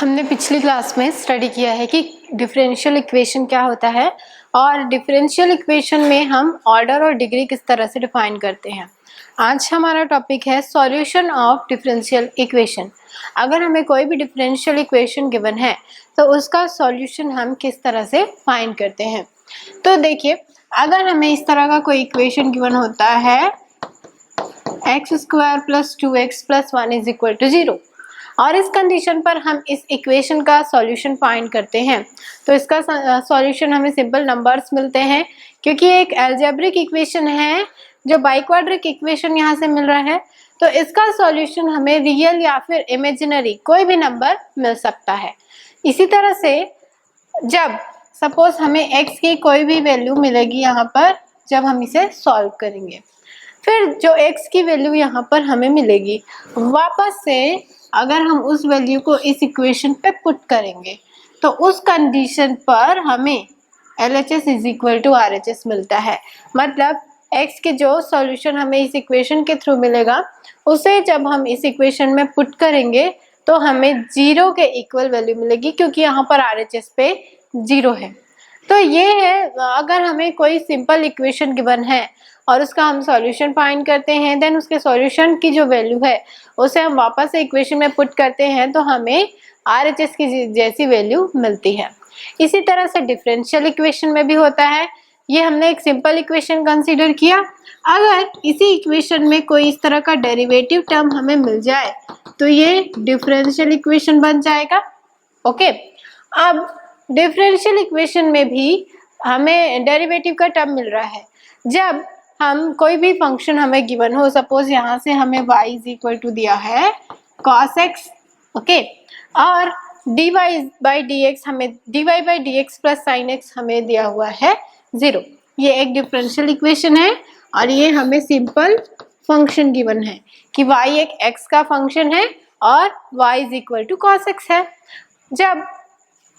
हमने पिछली क्लास में स्टडी किया है कि डिफरेंशियल इक्वेशन क्या होता है और डिफरेंशियल इक्वेशन में हम ऑर्डर और डिग्री किस तरह से डिफाइन करते हैं। आज हमारा टॉपिक है सॉल्यूशन ऑफ डिफरेंशियल इक्वेशन। अगर हमें कोई भी डिफरेंशियल इक्वेशन गिवन है तो उसका सॉल्यूशन हम किस तरह से फाइंड करते हैं। तो देखिए, अगर हमें इस तरह का कोई इक्वेशन गिवन होता है x² + 2x + 1 = 0 और इस कंडीशन पर हम इस इक्वेशन का सॉल्यूशन फाइंड करते हैं तो इसका सॉल्यूशन हमें सिंपल नंबर्स मिलते हैं, क्योंकि एक अलजेब्रिक इक्वेशन है जो बाइक्वाड्रिक इक्वेशन यहाँ से मिल रहा है। तो इसका सॉल्यूशन हमें रियल या फिर इमेजिनरी कोई भी नंबर मिल सकता है। इसी तरह से जब सपोज हमें x की कोई भी वैल्यू मिलेगी यहाँ पर, जब हम इसे सॉल्व करेंगे, फिर जो x की वैल्यू यहाँ पर हमें मिलेगी, वापस से अगर हम उस वैल्यू को इस इक्वेशन पे पुट करेंगे तो उस कंडीशन पर हमें LHS = RHS मिलता है। मतलब x के जो सॉल्यूशन हमें इस इक्वेशन के थ्रू मिलेगा उसे जब हम इस इक्वेशन में पुट करेंगे तो हमें 0 के इक्वल वैल्यू मिलेगी, क्योंकि यहाँ पर RHS पे 0 है। तो ये है, अगर हमें कोई सिंपल इक्वेशन गिवन है और उसका हम सॉल्यूशन फाइंड करते हैं, देन उसके सॉल्यूशन की जो वैल्यू है उसे हम वापस से इक्वेशन में पुट करते हैं तो हमें RHS की जैसी वैल्यू मिलती है। इसी तरह से डिफरेंशियल इक्वेशन में भी होता है। ये हमने एक सिंपल इक्वेशन कंसीडर किया। अगर इसी इक्वेशन में कोई इस तरह का डेरिवेटिव टर्म हमें मिल जाए तो ये डिफरेंशियल इक्वेशन बन जाएगा। ओके, अब डिफरेंशियल इक्वेशन में भी हमें डेरिवेटिव का टर्म मिल रहा है। जब हम कोई भी फंक्शन हमें गिवन हो, सपोज यहाँ से हमें y = दिया है cos x, ओके, और dy/dx हमें dy/dx + sin x हमें दिया हुआ है 0। ये एक डिफरेंशियल इक्वेशन है और ये हमें सिंपल फंक्शन गिवन है कि y एक x का फंक्शन है और y = cos x है। जब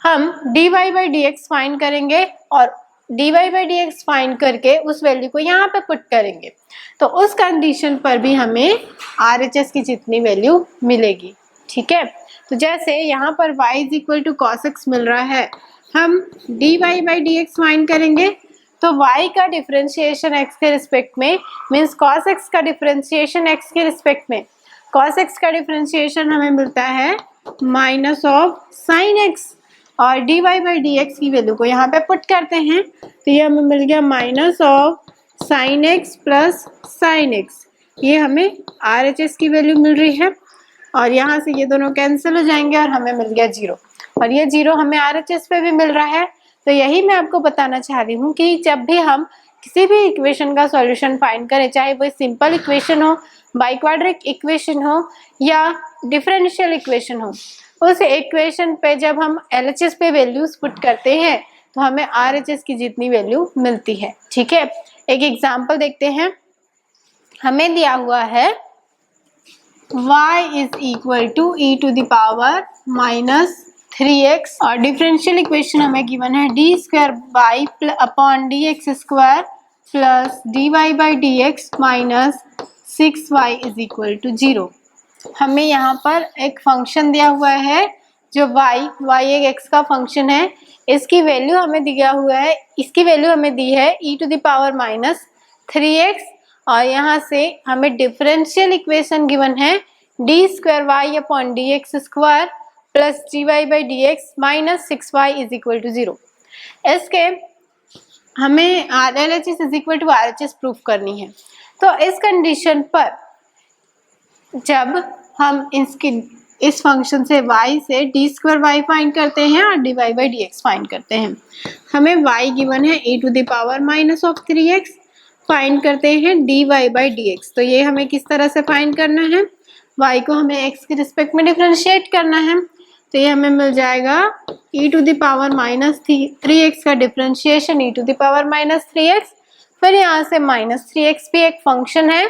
हम dy/dx फाइंड करेंगे और dy/dx फाइंड करके उस वैल्यू को यहाँ पे पुट करेंगे तो उस कंडीशन पर भी हमें RHS की जितनी वैल्यू मिलेगी। ठीक है, तो जैसे यहाँ पर y = cos x मिल रहा है, हम dy/dx फाइंड करेंगे तो y का डिफरेंशिएशन x के रिस्पेक्ट में मीन्स cos x का डिफरेंशिएशन x के रिस्पेक्ट में, cos x का डिफरेंशिएशन हमें मिलता है -sin x और dy/dx की वैल्यू को यहाँ पे पुट करते हैं तो ये हमें मिल गया -sin x + sin x। ये हमें RHS की वैल्यू मिल रही है और यहाँ से ये दोनों कैंसिल हो जाएंगे और हमें मिल गया 0 और ये 0 हमें RHS पे भी मिल रहा है। तो यही मैं आपको बताना चाह रही हूँ कि जब भी हम किसी भी इक्वेशन का सॉल्यूशन फाइंड करें, चाहे वो सिंपल इक्वेशन हो, बाइक्वाड्रिक इक्वेशन हो या डिफरेंशियल इक्वेशन हो, उस इक्वेशन पे जब हम LHS पे वैल्यूज पुट करते हैं तो हमें RHS की जितनी वैल्यू मिलती है। ठीक है, एक एग्जांपल देखते हैं। हमें दिया हुआ है y = e⁻³ 3x और डिफरेंशियल इक्वेशन हमें गिवन है d² y/dx² + dy/dx - 6y = 0। हमें यहाँ पर एक फंक्शन दिया हुआ है जो y एक x का फंक्शन है। इसकी वैल्यू हमें दिया हुआ है, इसकी वैल्यू हमें दी है e⁻³ और यहाँ से हमें डिफरेंशियल इक्वेशन गिवन है d² y/dx² + dy/dx - 6y = 0। इसके हमें LHS = RHS प्रूफ करनी है। तो इस कंडीशन पर जब हम इस फंक्शन से y से d² y फाइंड करते हैं और dy/dx फाइंड करते हैं, हमें y गिवन है e⁻³ फाइंड करते हैं dy/dx। तो ये हमें किस तरह से फाइंड करना है, y को हमें x के रिस्पेक्ट में डिफरेंशिएट करना है तो ये हमें मिल जाएगा e⁻³ का डिफरेंशिएशन e⁻³ फिर यहाँ से -3x भी एक फंक्शन है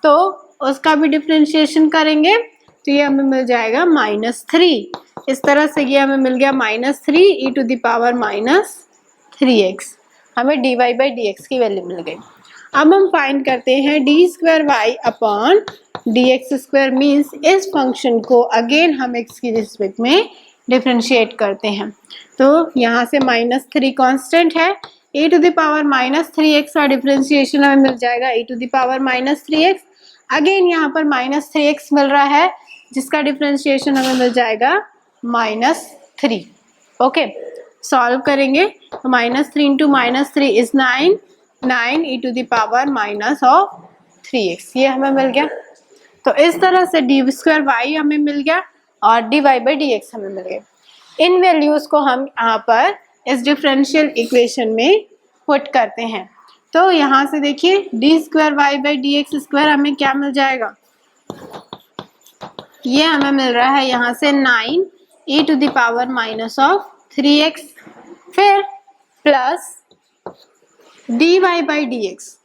तो उसका भी डिफरेंशिएशन करेंगे तो ये हमें मिल जाएगा -3। इस तरह से ये हमें मिल गया -3 e⁻³ हमें dy/dx की वैल्यू मिल गई। अब हम फाइंड करते हैं d² y/dx² मीन्स इस फंक्शन को अगेन हम x की रिस्पेक्ट में डिफ्रेंशिएट करते हैं। तो यहाँ से -3 कांस्टेंट है, e⁻−3x का डिफ्रेंशिएशन हमें मिल जाएगा e⁻−3x। अगेन यहाँ पर -3x मिल रहा है जिसका डिफ्रेंशिएशन हमें मिल जाएगा -3। ओके, सॉल्व करेंगे तो -3 इंटू -3 इज 9, 9 e⁻−3x ये हमें मिल गया। तो इस तरह से d² हमें मिल गया और dy/dx हमें मिल गया। इन वैल्यूज को हम यहाँ पर इस डिफरेंशियल इक्वेशन में पुट करते हैं। तो यहाँ से देखिए d²y/dx² हमें क्या मिल जाएगा, ये हमें मिल रहा है यहाँ से 9 e⁻−3x, फिर प्लस dy/dx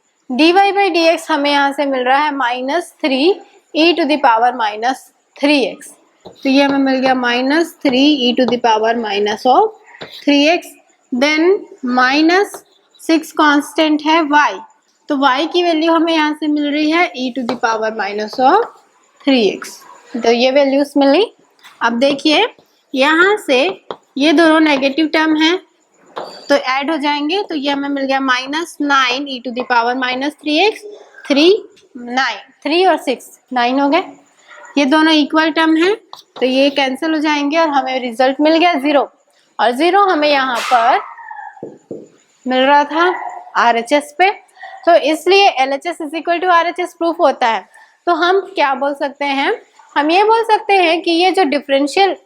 हमें यहाँ से मिल रहा है -3 e⁻−3x। तो ये हमें मिल गया -3 e⁻−3x। देन -6 कांस्टेंट है y, तो y की वैल्यू हमें यहाँ से मिल रही है e⁻−3x। तो ये वैल्यूज मिली। अब देखिए यहाँ से ये दोनों नेगेटिव टर्म हैं तो ऐड हो जाएंगे, तो ये हमें मिल गया -9 e⁻−3x, 3 और 6 9 हो गए। ये दोनों इक्वल टर्म हैं तो ये कैंसिल हो जाएंगे और हमें रिजल्ट मिल गया 0, और 0 हमें यहाँ पर मिल रहा था RHS पे, तो इसलिए LHS = RHS प्रूफ होता है। तो हम क्या बोल सकते हैं, हम ये बोल सकते हैं कि ये जो डिफरेंशियल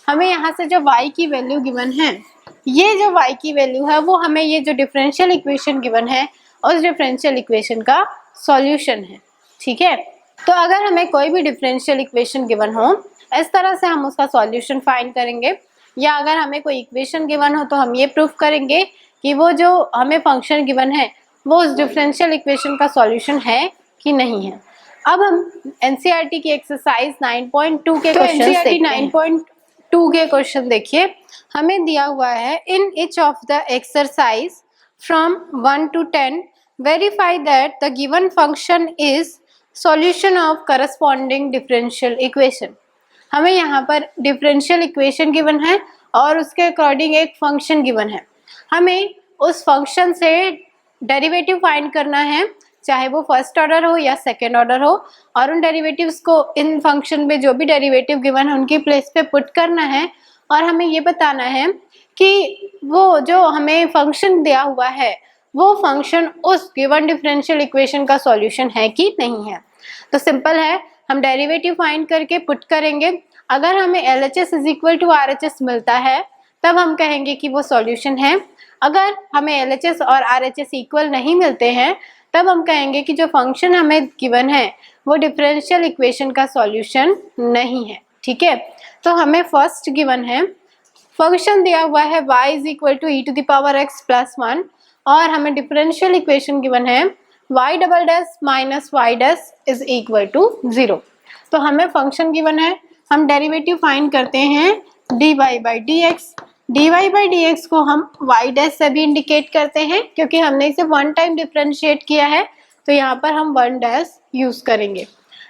हमें यहाँ से जो y की वैल्यू गिवन है, ये जो y की वैल्यू है वो हमें ये जो डिफरेंशियल इक्वेशन गिवन है उस डिफरेंशियल इक्वेशन का सॉल्यूशन है। ठीक है, तो अगर हमें कोई भी डिफरेंशियल इक्वेशन गिवन हो इस तरह से हम उसका सॉल्यूशन फाइंड करेंगे, या अगर हमें कोई इक्वेशन गिवन हो तो हम ये प्रूफ करेंगे कि वो जो हमें फंक्शन गिवन है वो उस डिफरेंशियल इक्वेशन का सॉल्यूशन है कि नहीं है। अब हम NCERT की एक्सरसाइज 9.2 के क्वेश्चन देखते हैं। 9.2 के क्वेश्चन देखिए, हमें दिया हुआ है in each of the exercise from 1 to 10 verify that the given function is solution of corresponding differential equation. हमें यहाँ पर डिफरेंशियल इक्वेशन गिवन है और उसके अकॉर्डिंग एक फंक्शन गिवन है। हमें उस फंक्शन से डेरिवेटिव फाइंड करना है, चाहे वो फर्स्ट ऑर्डर हो या सेकेंड ऑर्डर हो, और उन डेरिवेटिव्स को इन फंक्शन में जो भी डेरिवेटिव गिवन है उनकी प्लेस पे पुट करना है, और हमें ये बताना है कि वो जो हमें फंक्शन दिया हुआ है वो फंक्शन उस गिवन डिफरेंशियल इक्वेशन का सॉल्यूशन है कि नहीं है। तो सिंपल है, हम डेरिवेटिव फाइंड करके पुट करेंगे। अगर हमें LHS = RHS मिलता है तब हम कहेंगे कि वो सॉल्यूशन है। अगर हमें LHS और RHS इक्वल नहीं मिलते हैं तब हम कहेंगे कि जो फंक्शन हमें गिवन है वो डिफरेंशियल इक्वेशन का सॉल्यूशन नहीं है। ठीक है, तो हमें फर्स्ट गिवन है फंक्शन दिया हुआ है y = e⁻x+1, और हमें डिफरेंशियल इक्वेशन गिवन है y - y' = 0। तो हमें फंक्शन गिवन है, हम डेरिवेटिव फाइंड करते हैं dy/dx। dy/dx को हम y' से भी इंडिकेट करते हैं क्योंकि हमने इसे 1 टाइम डिफरेंशिएट किया है, तो यहाँ पर हम 1' यूज करेंगे।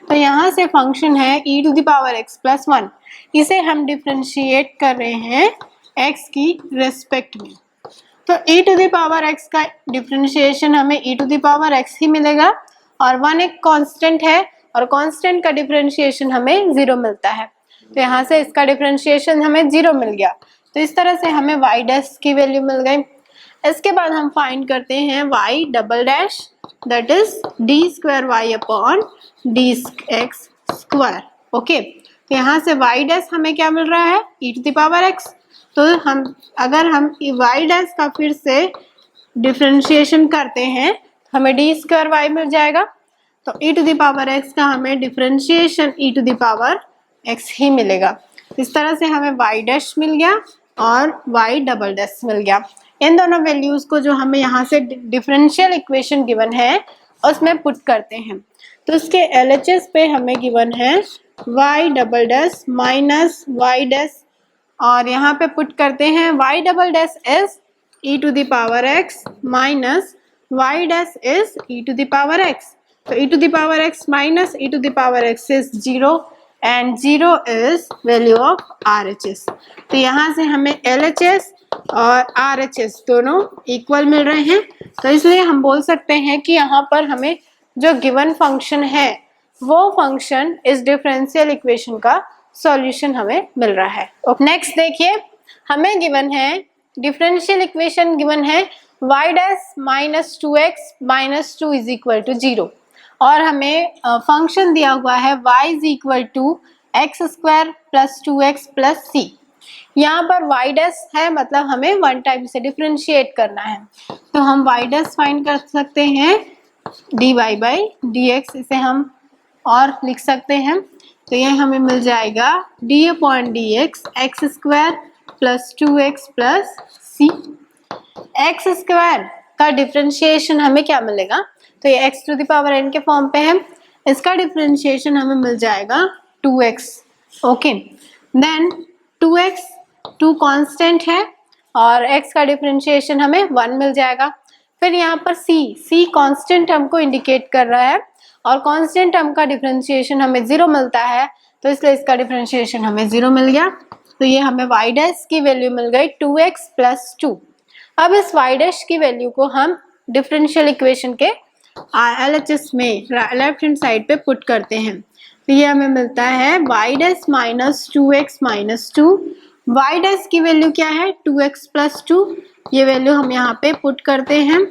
तो यहाँ से फंक्शन है e⁻x+1, इसे हम डिफरेंशिएट कर रहे हैं x की रेस्पेक्ट में। तो e⁻x का डिफरेंशिएशन हमें e⁻x ही मिलेगा, और 1 एक कांस्टेंट है और कांस्टेंट का डिफरेंशिएशन हमें 0 मिलता है। तो यहाँ से इसका डिफरेंशिएशन हमें 0 मिल गया। तो इस तरह से हमें y' की वैल्यू मिल गई। इसके बाद हम फाइंड करते हैं y', that is d²y/dx²। Okay, तो यहाँ से y' हमें क्या मिल रहा है, e⁻x। तो अगर हम y' का फिर से डिफरेंशिएशन करते हैं हमें d² मिल जाएगा। तो e⁻x का हमें डिफरेंशिएशन e⁻x ही मिलेगा। इस तरह से हमें y' मिल गया और y" मिल गया। इन दोनों वैल्यूज को जो हमें यहाँ से डिफरेंशियल इक्वेशन गिवन है उसमें पुट करते हैं। तो इसके LHS पे हमें गिवन है y" - y', और यहाँ पे पुट करते हैं y" is e⁻x minus y' is e⁻x। तो e⁻x minus e⁻x is 0, and 0 is value of RHS। तो यहाँ से हमें LHS और RHS दोनों इक्वल मिल रहे हैं, तो इसलिए हम बोल सकते हैं कि यहाँ पर हमें जो गिवन फंक्शन है वो फंक्शन इस डिफरेंशियल इक्वेशन का सॉल्यूशन हमें मिल रहा है। नेक्स्ट देखिए, हमें गिवन है डिफरेंशियल इक्वेशन गिवन है y dash minus 2x minus 2 is equal to 0 और हमें फंक्शन दिया हुआ है y is equal to x square plus 2x plus C. यहाँ पर y डैश है, मतलब हमें वन टाइम से डिफरेंशिएट करना है, तो हम y डैश फाइंड कर सकते हैं dy बाई dx, इसे हम और लिख सकते हैं। तो ये हमें मिल जाएगा d upon dx x square plus 2x plus C. X square का डिफरेंशिएशन हमें क्या मिलेगा, तो ये x to the power n के फॉर्म पे है, इसका डिफरेंशिएशन हमें मिल जाएगा 2x। Okay, then 2x 2 constant है और x का डिफरेंशिएशन हमें 1 मिल जाएगा। फिर यहाँ पर c कांस्टेंट टर्म को इंडिकेट कर रहा है और कांस्टेंट टर्म का डिफरेंशिएशन हमें 0 मिलता है, तो इसलिए इसका डिफरेंशिएशन हमें 0 मिल गया। तो ये हमें y डैश की वैल्यू मिल गई 2x प्लस 2। अब इस y डैश की वैल्यू को हम डिफरेंशियल इक्वेशन के LHS में लेफ्ट हैंड साइड पे पुट करते हैं, तो ये हमें मिलता है y dash minus 2x minus 2। y dash की वैल्यू क्या है 2x प्लस 2, ये वैल्यू हम यहाँ पे पुट करते हैं,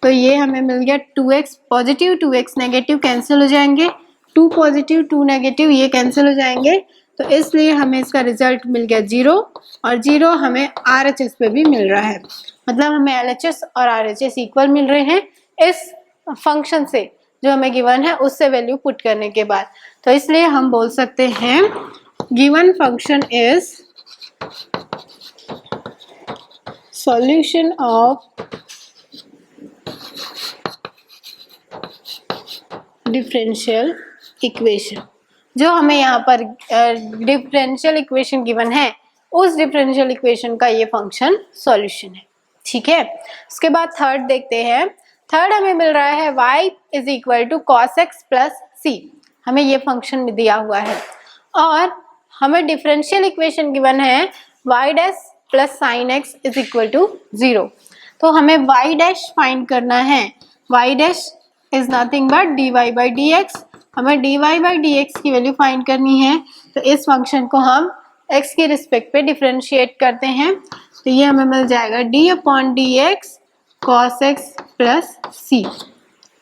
तो ये हमें मिल गया 2x positive 2x negative cancel हो जाएंगे, 2 पॉजिटिव 2 नेगेटिव ये कैंसिल हो जाएंगे, तो इसलिए हमें इसका रिजल्ट मिल गया 0 और 0 हमें RHS पे भी मिल रहा है, मतलब हमें LHS और RHS इक्वल मिल रहे हैं इस फंक्शन से जो हमें गिवन है उससे वैल्यू पुट करने के बाद। तो इसलिए हम बोल सकते हैं given function is solution of differential equation. जो हमें यहाँ पर डिफरेंशियल इक्वेशन गिवन है उस डिफरेंशियल इक्वेशन का ये फंक्शन सॉल्यूशन है। ठीक है, उसके बाद थर्ड देखते हैं। थर्ड हमें मिल रहा है y is equal to cos x plus C, हमें ये फंक्शन दिया हुआ है और हमें डिफरेंशियल इक्वेशन गिवन है y dash plus sine x is equal to 0। तो हमें y डैश फाइंड करना है, y dash is nothing but dy by dx, हमें dy बाई dx की वैल्यू फाइंड करनी है, तो इस फंक्शन को हम x के रिस्पेक्ट पे डिफरेंशिएट करते हैं, तो ये हमें मिल जाएगा d upon dx cos x plus c।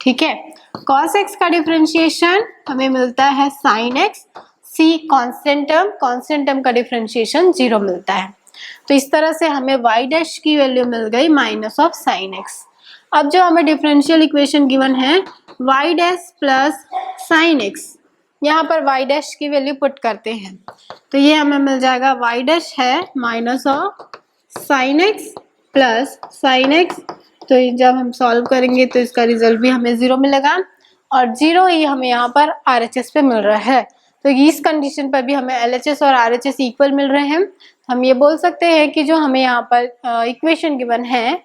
ठीक है, cos x का डिफरेंशिएशन हमें मिलता है sin x, c constant term का डिफरेंशिएशन 0 मिलता है, तो इस तरह से हमें y डैश की वैल्यू मिल गई माइनस ऑफ sin x। अब जो हमें डिफरेंशियल इक्वेशन गिवन है y dash plus sin x, यहाँ पर y डैश की वैल्यू पुट करते हैं, तो ये हमें मिल जाएगा y डैश है minus of sin x plus sin x। तो जब हम सॉल्व करेंगे तो इसका रिजल्ट भी हमें 0 मिलेगा और 0 ही हमें यहाँ पर RHS पे मिल रहा है, तो इस कंडीशन पर भी हमें LHS और RHS इक्वल मिल रहे हैं। हम ये बोल सकते हैं कि जो हमें यहाँ पर इक्वेशन गिवन है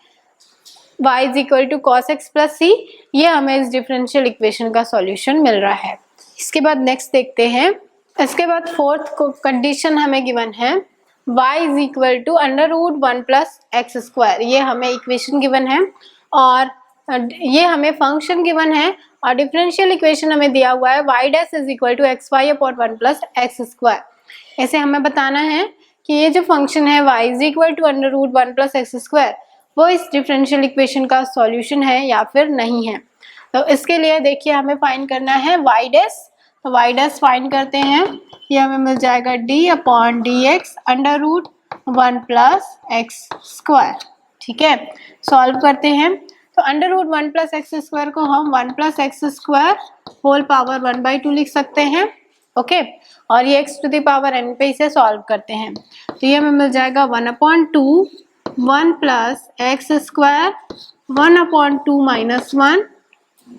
y is equal to cos x plus C, ये हमें इस डिफरेंशियल इक्वेशन का सॉल्यूशन मिल रहा है। इसके बाद नेक्स्ट देखते हैं। इसके बाद फोर्थ कंडीशन हमें गिवन है y is equal to under root 1 plus x square, ये हमें इक्वेशन गिवन है और ये हमें फंक्शन गिवन है और डिफरेंशियल इक्वेशन हमें दिया हुआ है y dash is equal to x y upon 1 plus x square. ऐसे हमें बताना है कि ये जो फंक्शन है y is equal to under root 1 plus x square वो इस डिफरेंशियल इक्वेशन का सॉल्यूशन है या फिर नहीं है। तो इसके लिए देखिए हमें फाइंड करना है y डैश, तो y डैश फाइंड करते हैं, ये हमें मिल जाएगा d upon d x under root 1 plus x square. ठीक है, सॉल्व करते हैं, तो under root 1 plus x square को हम 1 plus x square whole power 1/2 लिख सकते हैं। ओके, और ये x to the power n पे इसे सॉल्व करते हैं, तो ये हमें मिल जाएगा 1/2 1 plus x square 1/2 minus 1।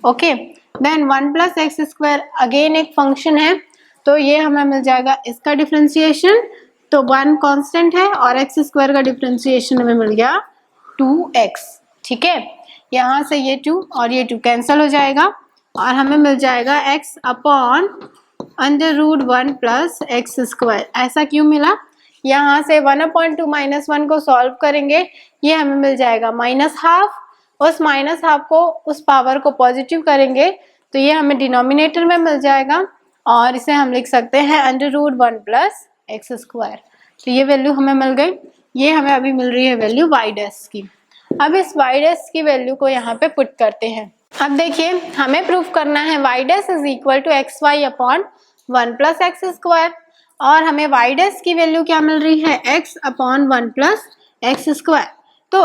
Okay, then 1 plus x square again एक फंक्शन है, तो ये हमें मिल जाएगा इसका डिफरेंशिएशन, तो 1 कांस्टेंट है और एक्स स्क्वायर का डिफरेंशिएशन हमें मिल गया 2x। ठीक है, यहाँ से ये 2 और ये 2 कैंसिल हो जाएगा और हमें मिल जाएगा x upon √1 plus x square. ऐसा क्यों मिला? यहाँ से 1/2 माइनस 1 को सॉल्व करेंगे, ये हमें मिल जाएगा -12। उस -12 को, उस पावर को पॉजिटिव करेंगे तो ये हमें डिनोमिनेटर में मिल जाएगा और इसे हम लिख सकते हैं √1 प्लस एक्स स्क्वायर। तो ये वैल्यू हमें मिल गई। ये हमें अभी मिल रही है वैल्यू y डैश की। अब इस y डैश की वैल्यू को यहाँ पे पुट करते हैं। अब देखिए, हमें प्रूफ करना है y dash is equal to xy upon 1 plus x square, और हमें y डैश की वैल्यू क्या मिल रही है? x upon 1 plus x square. तो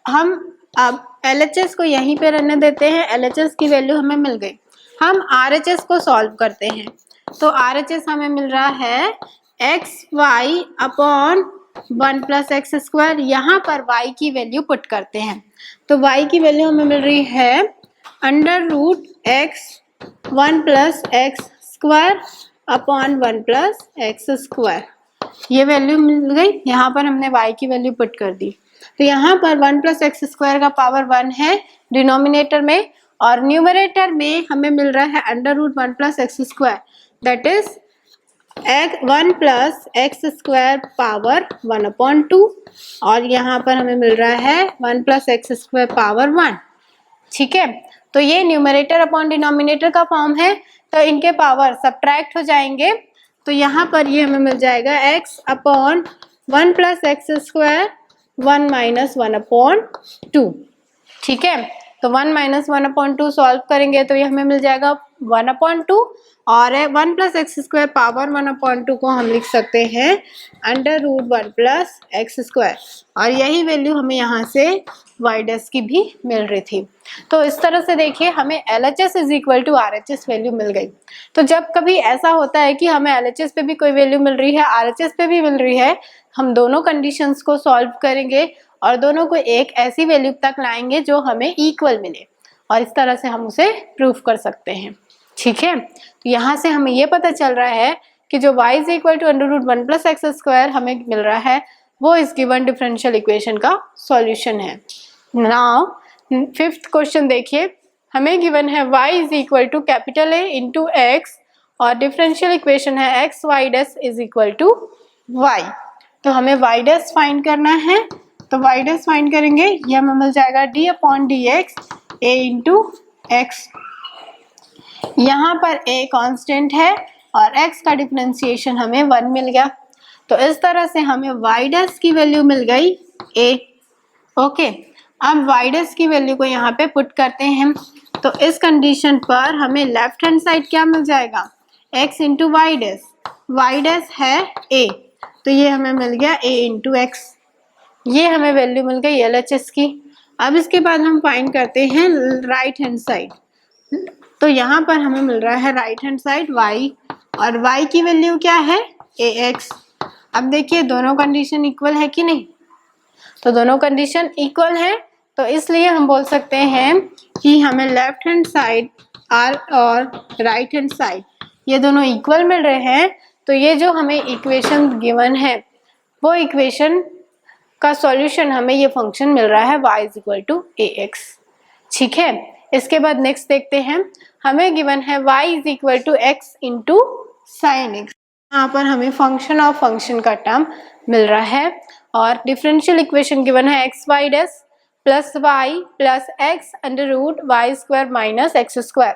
हम अब LHS को यहीं पे रहने देते हैं, LHS की वैल्यू हमें मिल गई। हम RHS को सॉल्व करते हैं, तो RHS हमें मिल रहा है xy upon 1 plus x square. यहाँ पर y की वैल्यू पुट करते हैं, तो y की वैल्यू हमें मिल रही है √x 1 plus x square upon 1 plus x square. ये वैल्यू मिल गई। यहाँ पर हमने y की वैल्यू पुट कर दी, तो यहाँ पर 1 प्लस एक्स स्क्वायर का पावर 1 है डिनोमिनेटर में, और न्यूमरेटर में हमें मिल रहा है √1 plus x square, that is 1 plus x square power 1/2, और यहाँ पर हमें मिल रहा है 1 प्लस एक्स स्क्वायर पावर 1। ठीक है, तो ये न्यूमरेटर अपॉन डिनोमिनेटर का फॉर्म है, तो इनके पावर सब्ट्रैक्ट हो जाएंगे, तो यहाँ पर ये हमें मिल जाएगा x upon 1 plus x square 1 minus 1/2। ठीक है, तो 1 माइनस 1/2 सॉल्व करेंगे तो ये हमें मिल जाएगा 1/2, और 1 प्लस एक्स स्क्वायर पावर 1/2 को हम लिख सकते हैं √1 प्लस एक्स स्क्वायर, और यही वैल्यू हमें यहाँ से y डैश की भी मिल रही थी। तो इस तरह से देखिए, हमें LHS is equal to RHS value मिल गई। तो जब कभी ऐसा होता है कि हमें LHS पे भी कोई वैल्यू मिल रही है, RHS पे भी मिल रही है, हम दोनों कंडीशंस को सॉल्व करेंगे और दोनों को एक ऐसी वैल्यू तक लाएंगे जो हमें इक्वल मिले, और इस तरह से हम उसे प्रूफ कर सकते हैं। ठीक है, तो यहाँ से हमें ये पता चल रहा है कि जो y is equal to √1 plus x square हमें मिल रहा है, वो इस गिवन डिफरेंशियल इक्वेशन का सॉल्यूशन है। नाउ 5th क्वेश्चन देखिए, हमें गिवन है y is equal to capital A into x, और डिफरेंशियल इक्वेशन है x y dash is equal to y। तो हमें y डैश फाइंड करना है, तो y डैश फाइंड करेंगे, ये हमें मिल जाएगा d/dx a इंटू एक्स। यहाँ पर a कांस्टेंट है और x का डिफरेंशिएशन हमें 1 मिल गया, तो इस तरह से हमें y डैश की वैल्यू मिल गई a। ओके, अब y डैश की वैल्यू को यहाँ पे पुट करते हैं, तो इस कंडीशन पर हमें लेफ्ट हैंड साइड क्या मिल जाएगा? x into y dash. y dash है a, तो ये हमें मिल गया a इंटू एक्स। ये हमें वैल्यू मिल गई LHS की। अब इसके बाद हम फाइंड करते हैं राइट हैंड साइड, तो यहाँ पर हमें मिल रहा है राइट हैंड साइड y, और y की वैल्यू क्या है? ax। अब देखिए, दोनों कंडीशन इक्वल है कि नहीं? तो दोनों कंडीशन इक्वल है, तो इसलिए हम बोल सकते हैं कि हमें लेफ्ट हैंड साइड और राइट हैंड साइड ये दोनों इक्वल मिल रहे हैं, तो ये जो हमें इक्वेशन गिवन है वो इक्वेशन का सॉल्यूशन हमें ये फंक्शन मिल रहा है y is equal to ax। ठीक है, इसके बाद नेक्स्ट देखते हैं, हमें गिवन है y is equal to x into sine x. यहाँ पर हमें फंक्शन ऑफ फंक्शन का टर्म मिल रहा है, और डिफरेंशियल इक्वेशन गिवन है x y dash plus y plus x √y² minus x square.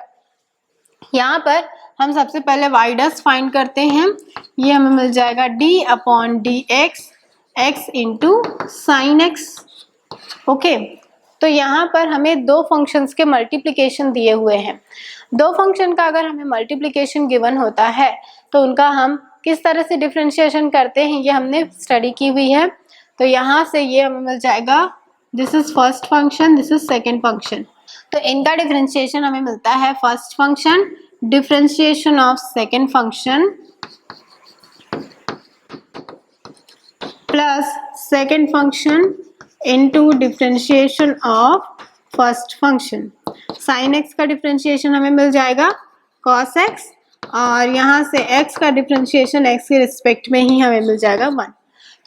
यहाँ पर हम सबसे पहले y डैश फाइंड करते हैं, ये हमें मिल जाएगा d/dx x into sine x. Okay, तो यहाँ पर हमें दो फंक्शंस के मल्टीप्लिकेशन दिए हुए हैं। दो फंक्शन का अगर हमें मल्टीप्लिकेशन गिवन होता है तो उनका हम किस तरह से डिफरेंशिएशन करते हैं ये हमने स्टडी की हुई है। तो यहाँ से ये हमें मिल जाएगा, this is first function, this is second function. तो इनका डिफरेंशिएशन हमें मिलता है first function differentiation of second function plus second function into differentiation of first function. Sine x का डिफरेंशिएशन हमें मिल जाएगा कॉस एक्स, और यहाँ से x का डिफरेंशिएशन x के रिस्पेक्ट में ही हमें मिल जाएगा 1।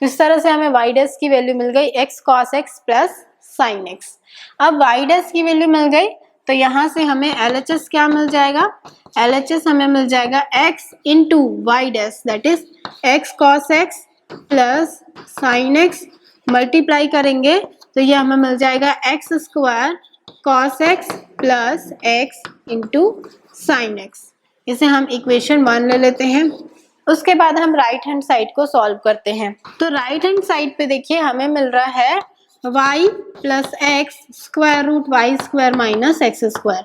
तो इस तरह से हमें y डैश की वैल्यू मिल गई x cos x plus sine x. अब y डैश की वैल्यू मिल गई, तो यहाँ से हमें LHS क्या मिल जाएगा, LHS हमें मिल जाएगा x into y dash, that is x cos x plus sine x, multiply करेंगे तो ये हमें मिल जाएगा x square cos x plus x into sine x। इसे हम इक्वेशन 1 ले लेते हैं। उसके बाद हम राइट हैंड साइड को सॉल्व करते हैं। तो राइट हैंड साइड पे देखिए हमें मिल रहा है y plus x square root y square minus x square,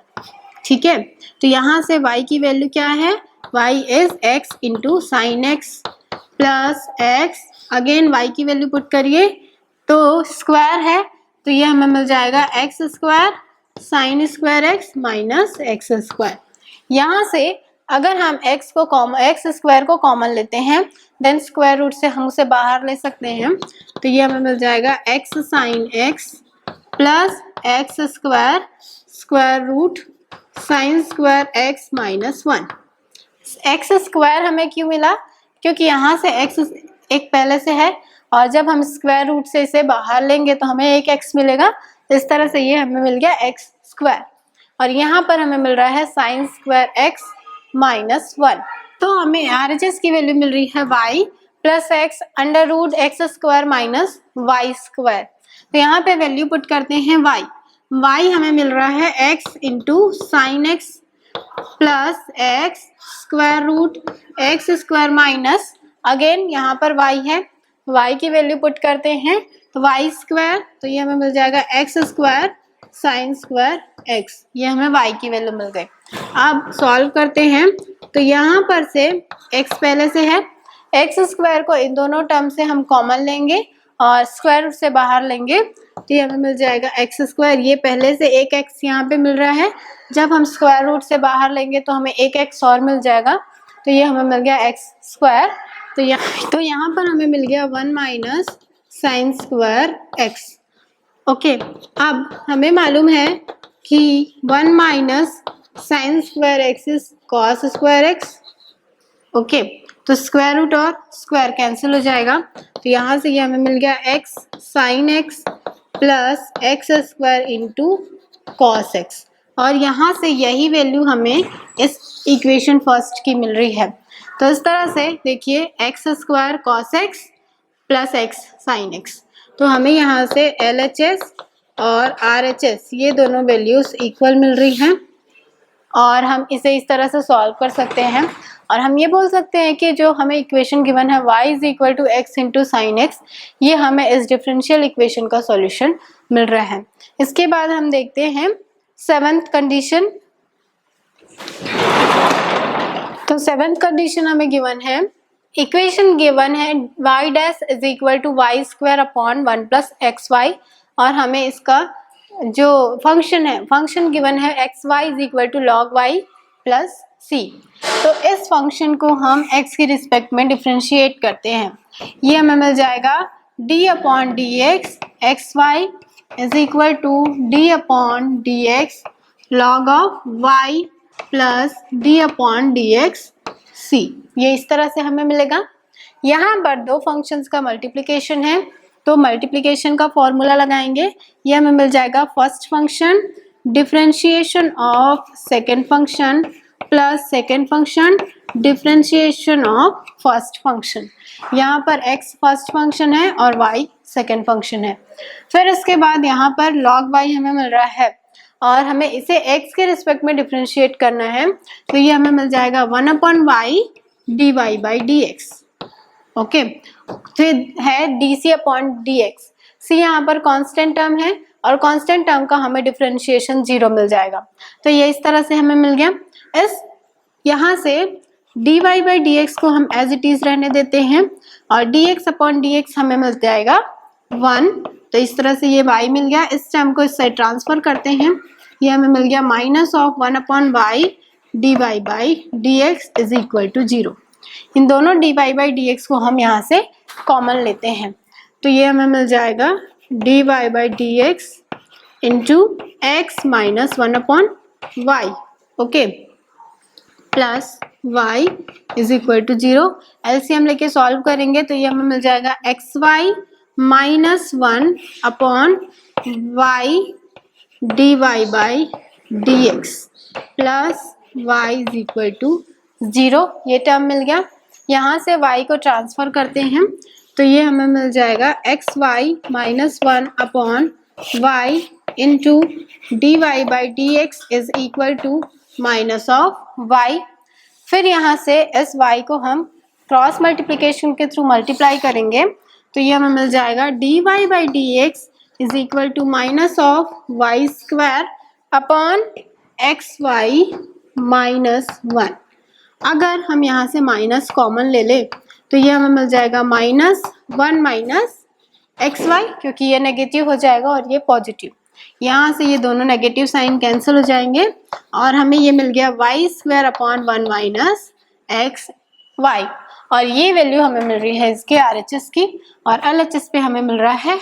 ठीक है। तो यहाँ से y की वैल्यू क्या है, y is x into sine x plus x, again y की वैल्यू पुट करिए तो स्क्वायर है तो ये हमें मिल जाएगा x square sine square x minus x square. यहाँ से अगर हम एक्स स्क्वायर को कॉमन लेते हैं देन स्क्वायर रूट से हम उसे बाहर ले सकते हैं, तो ये हमें मिल जाएगा x sine x plus x square square root sine square x minus 1। X square हमें क्यों मिला, क्योंकि यहाँ से एक्स एक पहले से है और जब हम स्क्वायर रूट से इसे बाहर लेंगे तो हमें एक एक्स मिलेगा, इस तरह से ये हमें मिल गया एक्स स्क्वायर और यहाँ पर हमें मिल रहा है साइन स्क्वायर एक्स माइनस 1। तो हमें RHS की वैल्यू मिल रही है y plus x under root x square minus y square. तो यहाँ पे वैल्यू पुट करते हैं y हमें मिल रहा है x into sine x plus x square root x square minus, again यहाँ पर y है, y की वैल्यू पुट करते हैं तो वाई स्क्वायर, तो ये हमें मिल जाएगा x square sine square x, ये हमें y की वैल्यू मिल गई। अब सॉल्व करते हैं तो यहाँ पर से x पहले से है, एक्स स्क्वायर को इन दोनों टर्म से हम कॉमन लेंगे और स्क्वायर रूट से बाहर लेंगे तो ये हमें मिल जाएगा एक्स स्क्वायर, ये पहले से एक एक्स यहाँ पे मिल रहा है, जब हम स्क्वायर रूट से बाहर लेंगे तो हमें एक एक्स और मिल जाएगा तो ये हमें मिल गया एक्स स्क्वायर। तो यहाँ पर हमें मिल गया 1 minus sign square x. Okay, अब हमें मालूम है कि 1 minus sign square x is cos square x. Okay, तो स्क्वायर रूट और स्क्वायर कैंसिल हो जाएगा तो यहाँ से ये हमें मिल गया x sine x plus x square into cos x, और यहाँ से यही वैल्यू हमें इस इक्वेशन फर्स्ट की मिल रही है। तो इस तरह से देखिए x square cos x plus x sine x, तो हमें यहाँ से LHS और RHS ये दोनों वैल्यूज इक्वल मिल रही हैं और हम इसे इस तरह से सॉल्व कर सकते हैं और हम ये बोल सकते हैं कि जो हमें इक्वेशन गिवन है y is equal to x into sine x, ये हमें इस डिफरेंशियल इक्वेशन का सॉल्यूशन मिल रहा है। इसके बाद हम देखते हैं 7th कंडीशन। तो 7th कंडीशन हमें गिवन है, इक्वेशन गिवन है y dash is equal to y square upon 1 plus x y, और हमें इसका जो फंक्शन गिवन है x y is equal to log y plus C. तो इस फंक्शन को हम x की रिस्पेक्ट में डिफ्रेंशिएट करते हैं, ये हमें मिल जाएगा d upon d x x y is equal to d upon d x log of y plus d upon d x C. ये इस तरह से हमें मिलेगा। यहाँ पर दो फंक्शंस का मल्टीप्लिकेशन है तो मल्टीप्लिकेशन का फॉर्मूला लगाएंगे, ये हमें मिल जाएगा first function differentiation of second function plus second function differentiation of first function. यहाँ पर x फर्स्ट फंक्शन है और y सेकेंड फंक्शन है। फिर इसके बाद यहाँ पर log y हमें मिल रहा है और हमें इसे x के रिस्पेक्ट में डिफरेंशिएट करना है, तो ये हमें मिल जाएगा 1 upon y d y by d x. Okay, फिर है d C upon d x, C यहाँ पर कांस्टेंट टर्म है और कांस्टेंट टर्म का हमें डिफरेंशिएशन 0 मिल जाएगा, तो ये इस तरह से हमें मिल गया। इस यहाँ से d y by d x को हम एज इट इज रहने देते हैं और d x upon d x हमें मिल जाएगा 1, तो इस तरह से ये y मिल गया। इस टर्म को इस साइड ट्रांसफर करते हैं, ये हमें मिल गया minus of 1 upon y d y by d x is equal to 0। इन दोनों d y by d x को हम यहाँ से कॉमन लेते हैं, तो ये हमें मिल जाएगा d y by d x into x minus 1 upon y, okay, plus y is equal to 0। LCM लेके सॉल्व करेंगे तो ये हमें मिल जाएगा x y minus 1 upon y d y by dx plus y is equal to 0। ये term मिल गया। यहाँ से y को ट्रांसफर करते हैं तो ये हमें मिल जाएगा x y minus 1 upon y into d y by d x is equal to minus of y। फिर यहाँ से इस y को हम क्रॉस मल्टीप्लिकेशन के थ्रू मल्टीप्लाई करेंगे तो ये हमें मिल जाएगा d y by d x is equal to minus of y square upon x y minus 1। अगर हम यहाँ से माइनस कॉमन ले ले तो ये हमें मिल जाएगा माइनस 1 माइनस एक्स वाई, क्योंकि ये नेगेटिव हो जाएगा और ये पॉजिटिव। यहाँ से ये दोनों नेगेटिव साइन कैंसिल हो जाएंगे और हमें ये मिल गया y square upon 1 minus x y. और ये वैल्यू हमें मिल रही है इसके RHS की, और LHS पे हमें मिल रहा है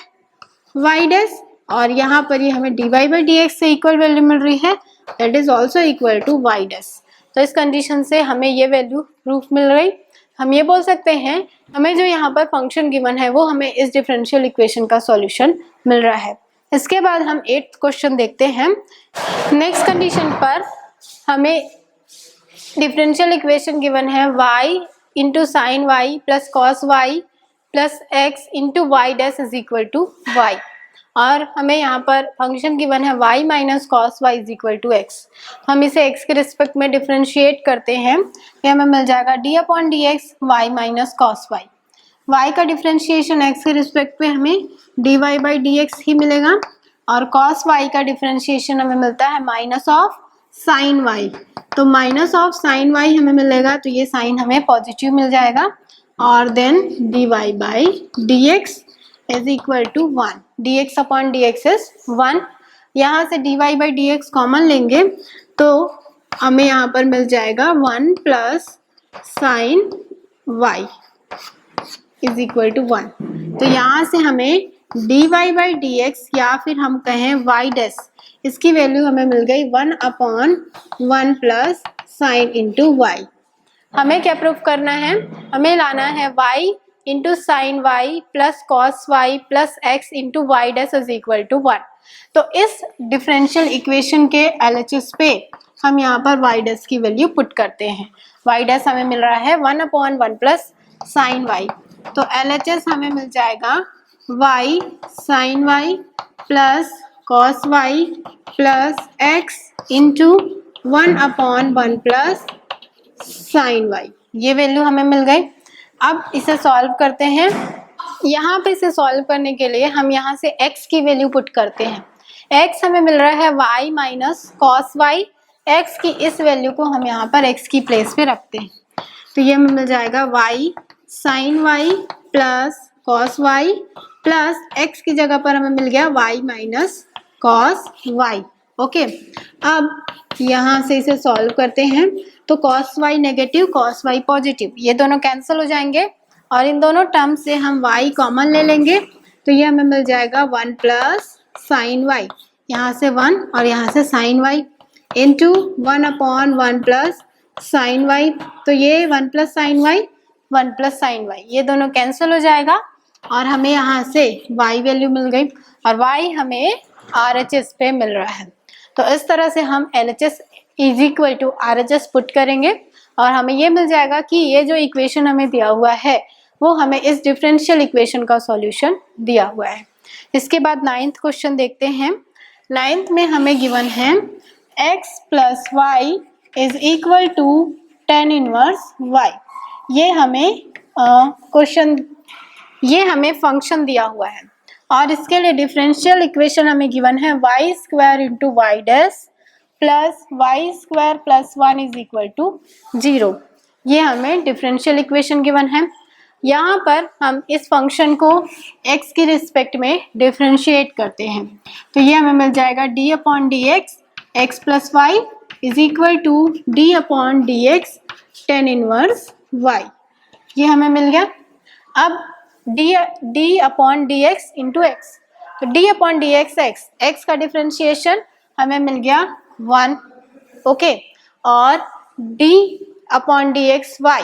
y डैश, और यहाँ पर ये हमें dy बाई dx से इक्वल वैल्यू मिल रही है, that is also equal to y dash. तो इस कंडीशन से हमें ये वैल्यू प्रूफ मिल रही। हम ये बोल सकते हैं हमें जो यहाँ पर फंक्शन गिवन है वो हमें इस डिफरेंशियल इक्वेशन का सॉल्यूशन मिल रहा है। इसके बाद हम 8th क्वेश्चन देखते हैं। नेक्स्ट कंडीशन पर हमें डिफरेंशियल इक्वेशन गिवन है y into sine y plus cos y plus x into y dash is equal to y, और हमें यहाँ पर फंक्शन गिवन है y minus cos y is equal to x. हम इसे x के रिस्पेक्ट में डिफ्रेंशिएट करते हैं, ये हमें मिल जाएगा d upon d x y minus cos y. y का डिफ्रेंशिएशन x के रिस्पेक्ट पे हमें dy बाई डी एक्स ही मिलेगा, और कॉस y का डिफ्रेंशिएशन हमें मिलता है माइनस ऑफ साइन y। तो माइनस ऑफ साइन y हमें मिलेगा तो ये साइन हमें पॉजिटिव मिल जाएगा, और then dy by d x is equal to 1। dx upon dx is 1। यहाँ से dy by d x common लेंगे तो हमें यहाँ पर मिल जाएगा 1 plus sine y is equal to 1। तो यहाँ से हमें dy बाई डी एक्स या फिर हम कहें y डैश, इसकी वैल्यू हमें मिल गई 1 upon 1 plus sine into y. हमें क्या प्रूफ करना है, हमें लाना है y into sine y plus cos y plus x into y dash is equal to 1। तो इस डिफरेंशियल इक्वेशन के LHS पे हम यहाँ पर y डैश की वैल्यू पुट करते हैं। y डैश हमें मिल रहा है 1 अपॉन 1 प्लस साइन वाई, तो LHS हमें मिल जाएगा y sine y plus cos y plus x into 1 upon 1 plus sine y. ये वैल्यू हमें मिल गई। अब इसे सॉल्व करते हैं। यहाँ पे इसे सॉल्व करने के लिए हम यहाँ से x की वैल्यू पुट करते हैं। x हमें मिल रहा है y minus cos y, x की इस वैल्यू को हम यहाँ पर x की प्लेस पे रखते हैं, तो ये हमें मिल जाएगा y sine y plus cos y plus x की जगह पर हमें मिल गया y minus cos y। Okay, अब यहाँ से इसे सॉल्व करते हैं तो cos y negative cos y positive, ये दोनों कैंसिल हो जाएंगे और इन दोनों टर्म से हम y कॉमन ले लेंगे तो ये हमें मिल जाएगा 1 प्लस साइन y, यहाँ से 1 और यहाँ से sine y into 1 upon 1 plus sine y। तो ये 1 plus sine y 1 plus sine y, ये दोनों कैंसिल हो जाएगा और हमें यहाँ से y वैल्यू मिल गई और y हमें RHS पे मिल रहा है। तो इस तरह से हम LHS is equal to RHS put करेंगे और हमें ये मिल जाएगा कि ये जो इक्वेशन हमें दिया हुआ है वो हमें इस डिफरेंशियल इक्वेशन का सॉल्यूशन दिया हुआ है। इसके बाद 9th क्वेश्चन देखते हैं। 9th में हमें गिवन है x plus y is equal to tan inverse y। ये हमें क्वेश्चन ये हमें फंक्शन दिया हुआ है और इसके लिए डिफरेंशियल इक्वेशन हमें गिवन है y square into y dash plus y square plus 1 is equal to 0। ये हमें डिफरेंशियल इक्वेशन गिवन है। यहाँ पर हम इस फंक्शन को x के रिस्पेक्ट में डिफरेंशिएट करते हैं तो ये हमें मिल जाएगा d upon d x x plus y is equal to d upon d x tan inverse y। ये हमें मिल गया। अब d upon d x into x, तो d upon d x x का डिफरेंशिएशन हमें मिल गया 1। ओके, और d upon d x y,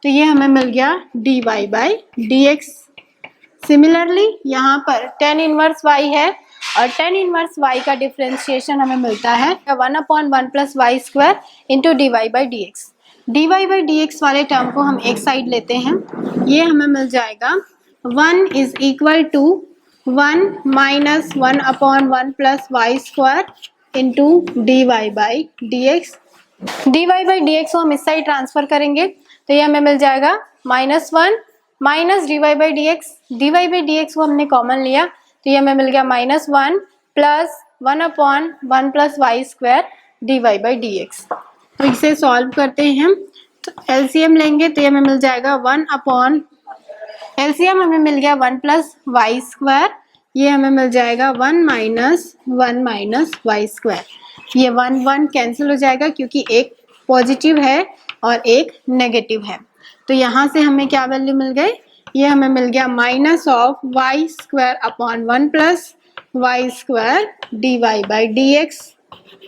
तो ये हमें मिल गया dy by d x. Similarly यहाँ पर tan इनवर्स y है और tan इनवर्स y का डिफरेंशिएशन हमें मिलता है 1/1 plus y square into d y by d x. D y by d x वाले टर्म को हम एक साइड लेते हैं, ये हमें मिल जाएगा 1 is equal to 1 minus 1/1 plus y square into d y by d x. D y by d x को हम इस साइड ट्रांसफर करेंगे तो ये हमें मिल जाएगा -1 minus d y by d x. D y by d x को हमने कॉमन लिया तो ये हमें मिल गया -1 plus 1/1 plus y square d y by d x. तो इसे सॉल्व करते हैं तो एलसीएम लेंगे तो ये हमें मिल जाएगा एलसीएम हमें मिल गया 1 प्लस वाई स्क्वायर, ये हमें मिल जाएगा 1 माइनस वाई स्क्वायर। ये 1 कैंसिल हो जाएगा क्योंकि एक पॉजिटिव है और एक नेगेटिव है। तो यहाँ से हमें क्या वैल्यू मिल गई, ये हमें मिल गया minus of y square upon 1 plus y square d y by d x.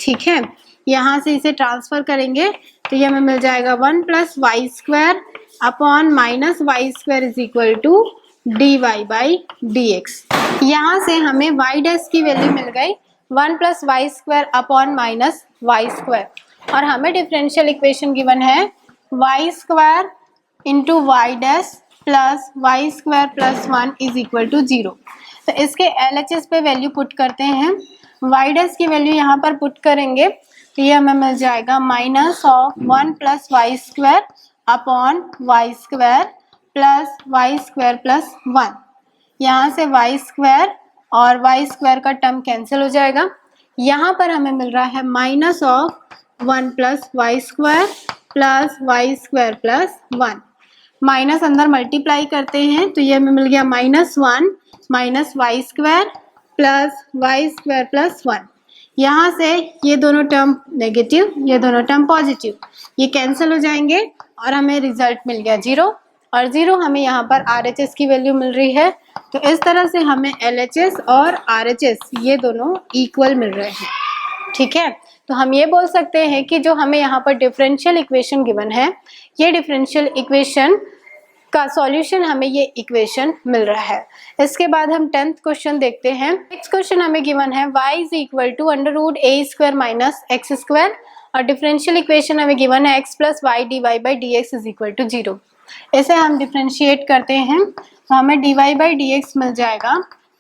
ठीक है, यहाँ से इसे ट्रांसफर करेंगे तो ये हमें मिल जाएगा 1 plus y square upon minus y square is equal to d y by d x. यहाँ से हमें वाई डैश की वैल्यू मिल गई 1 plus y square upon minus y square और हमें डिफरेंशियल इक्वेशन गिवन है y square into y dash plus y square plus 1 is equal to 0। तो इसके LHS पे वैल्यू पुट करते हैं, वाई डैश की वैल्यू यहाँ पर पुट करेंगे तो ये हमें मिल जाएगा minus of 1 plus y square upon y square plus 1। यहाँ से वाई स्क्वायर और वाई स्क्वायर का टर्म कैंसिल हो जाएगा। यहाँ पर हमें मिल रहा है minus of 1 plus y square plus 1। Minus अंदर मल्टीप्लाई करते हैं तो ये हमें मिल गया -1 माइनस वाई स्क्वायर प्लस 1। यहाँ से ये दोनों टर्म नेगेटिव, ये दोनों टर्म पॉजिटिव, ये कैंसिल हो जाएंगे और हमें रिजल्ट मिल गया 0 और 0 हमें यहाँ पर RHS की वैल्यू मिल रही है। तो इस तरह से हमें LHS और RHS ये दोनों इक्वल मिल रहे हैं। ठीक है, तो हम ये बोल सकते हैं कि जो हमें यहाँ पर डिफरेंशियल इक्वेशन गिवन है, ये डिफरेंशियल इक्वेशन का सॉल्यूशन हमें ये इक्वेशन मिल रहा है। इसके बाद हम 10th क्वेश्चन देखते हैं। नेक्स्ट क्वेश्चन हमें गिवन है y is equal to √a² minus x² और डिफरेंशियल इक्वेशन हमें गिवन है x plus y d y by d x is equal to 0। इसे हम डिफ्रेंशिएट करते हैं तो हमें d y by d x मिल जाएगा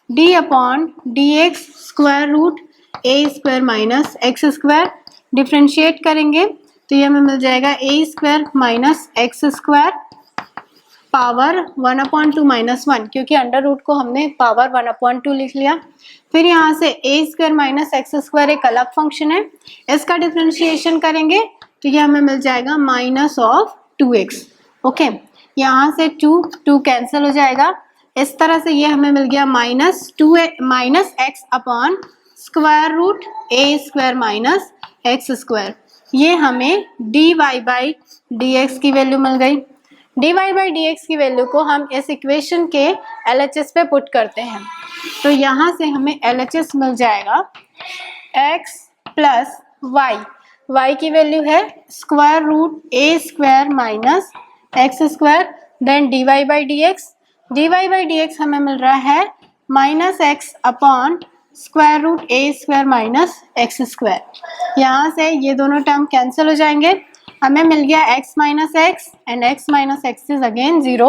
d upon d x square root a² minus x²। Differentiate करेंगे तो ये हमें मिल जाएगा a² minus x² power 1/2 minus 1, क्योंकि अंडर रूट को हमने पावर 1/2 लिख लिया। फिर यहाँ से a² माइनस x² एक अलग फंक्शन है, इसका डिफ्रेंशिएशन करेंगे तो ये हमें मिल जाएगा माइनस ऑफ 2x। ओके, यहाँ से 2 कैंसिल हो जाएगा। इस तरह से ये हमें मिल गया minus x upon square root a² minus x²। ये हमें dy बाई dx की वैल्यू मिल गई। dy बाई dx की वैल्यू को हम इस इक्वेशन के LHS पे पुट करते हैं तो यहाँ से हमें LHS मिल जाएगा x प्लस y की वैल्यू है square root a² minus x²। Then dy by dx हमें मिल रहा है minus x upon square root a² minus x²। यहाँ से ये दोनों टर्म कैंसिल हो जाएंगे, हमें मिल गया x minus x and x minus x is again 0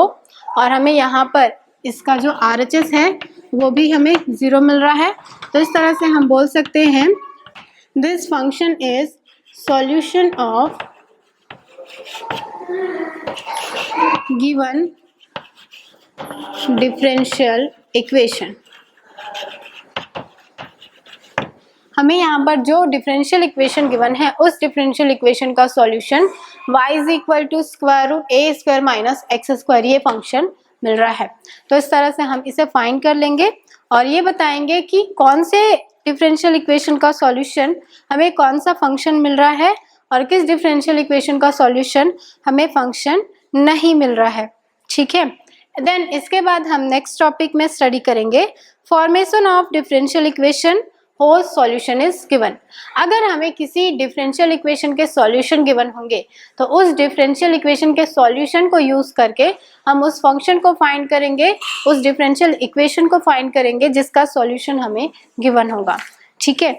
और हमें यहाँ पर इसका जो RHS है वो भी हमें 0 मिल रहा है। तो इस तरह से हम बोल सकते हैं this function is solution of given differential equation. हमें यहाँ पर जो डिफरेंशियल इक्वेशन गिवन है उस डिफरेंशियल इक्वेशन का solution y is equal to square root a² minus x² ये फंक्शन मिल रहा है। तो इस तरह से हम इसे फाइंड कर लेंगे और ये बताएंगे कि कौन से डिफरेंशियल इक्वेशन का सॉल्यूशन हमें कौन सा फंक्शन मिल रहा है और किस डिफरेंशियल इक्वेशन का सॉल्यूशन हमें फंक्शन नहीं मिल रहा है। ठीक है, देन इसके बाद हम नेक्स्ट टॉपिक में स्टडी करेंगे formation of differential equation, whose solution is given। अगर हमें किसी डिफरेंशियल इक्वेशन के सॉल्यूशन गिवन होंगे तो उस डिफरेंशियल इक्वेशन के सॉल्यूशन को यूज करके हम उस फंक्शन को फाइंड करेंगे, उस डिफरेंशियल इक्वेशन को फाइंड करेंगे जिसका सॉल्यूशन हमें गिवन होगा। ठीक है,